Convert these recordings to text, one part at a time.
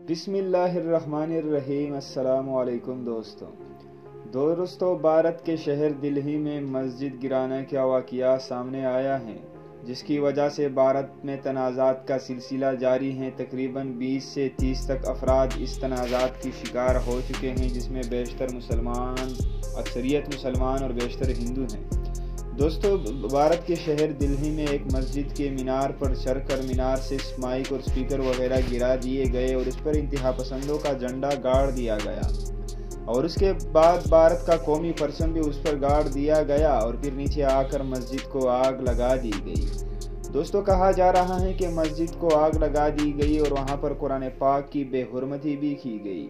بسم اللہ الرحمن الرحیم۔ السلام علیکم دوستو، بھارت کے شہر دلہی میں مسجد گرانے کا واقعہ سامنے آیا ہے، جس کی وجہ سے بھارت میں تنازعات کا سلسلہ جاری ہے۔ تقریباً 20 سے 30 تک افراد اس تنازعات کی شکار ہو چکے ہیں، جس میں اکثریت مسلمان اور بیشتر ہندو ہیں۔ دوستو، بھارت کے شہر دلہی میں ایک مسجد کے مینار پر چڑھ کر مینار سے مائک اور سپیکر وغیرہ گرا دیے گئے اور اس پر انتہا پسندوں کا جھنڈا گاڑ دیا گیا، اور اس کے بعد بھارت کا قومی پرچم بھی اس پر گاڑ دیا گیا اور پھر نیچے آ کر مسجد کو آگ لگا دی گئی۔ دوستو، کہا جا رہا ہے کہ مسجد کو آگ لگا دی گئی اور وہاں پر قرآن پاک کی بے حرمتی بھی کی گئی۔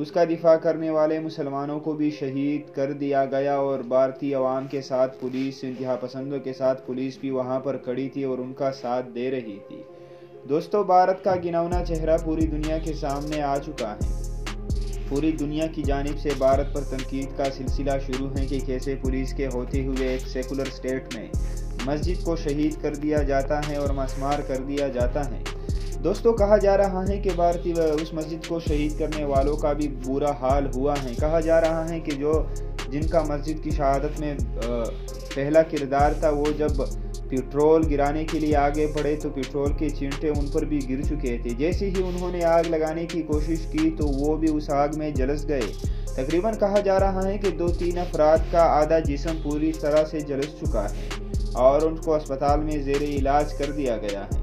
اس کا دفاع کرنے والے مسلمانوں کو بھی شہید کر دیا گیا اور بھارتی عوام کے ساتھ پولیس، انتہا پسندوں کے ساتھ پولیس بھی وہاں پر کھڑی تھی اور ان کا ساتھ دے رہی تھی۔ دوستو، بھارت کا گھناؤنا چہرہ پوری دنیا کے سامنے آ چکا ہے۔ پوری دنیا کی جانب سے بھارت پر تنقید کا سلسلہ شروع ہے کہ کیسے پولیس کے ہوتے ہوئے ایک سیکولر اسٹیٹ میں مسجد کو شہید کر دیا جاتا ہے اور مسمار کر دیا جاتا ہے۔ دوستو، کہا جا رہا ہے کہ بھارتی اس مسجد کو شہید کرنے والوں کا بھی برا حال ہوا ہے۔ کہا جا رہا ہے کہ جن کا مسجد کی شہادت میں پہلا کردار تھا، وہ جب پیٹرول گرانے کے لیے آگے بڑھے تو پیٹرول کے چینٹے ان پر بھی گر چکے تھے۔ جیسے ہی انہوں نے آگ لگانے کی کوشش کی تو وہ بھی اس آگ میں جلس گئے۔ تقریباً کہا جا رہا ہے کہ 2-3 افراد کا آدھا جسم پوری طرح سے جلس چکا ہے اور ان کو اسپتال میں زیر علاج کر دیا گیا ہے۔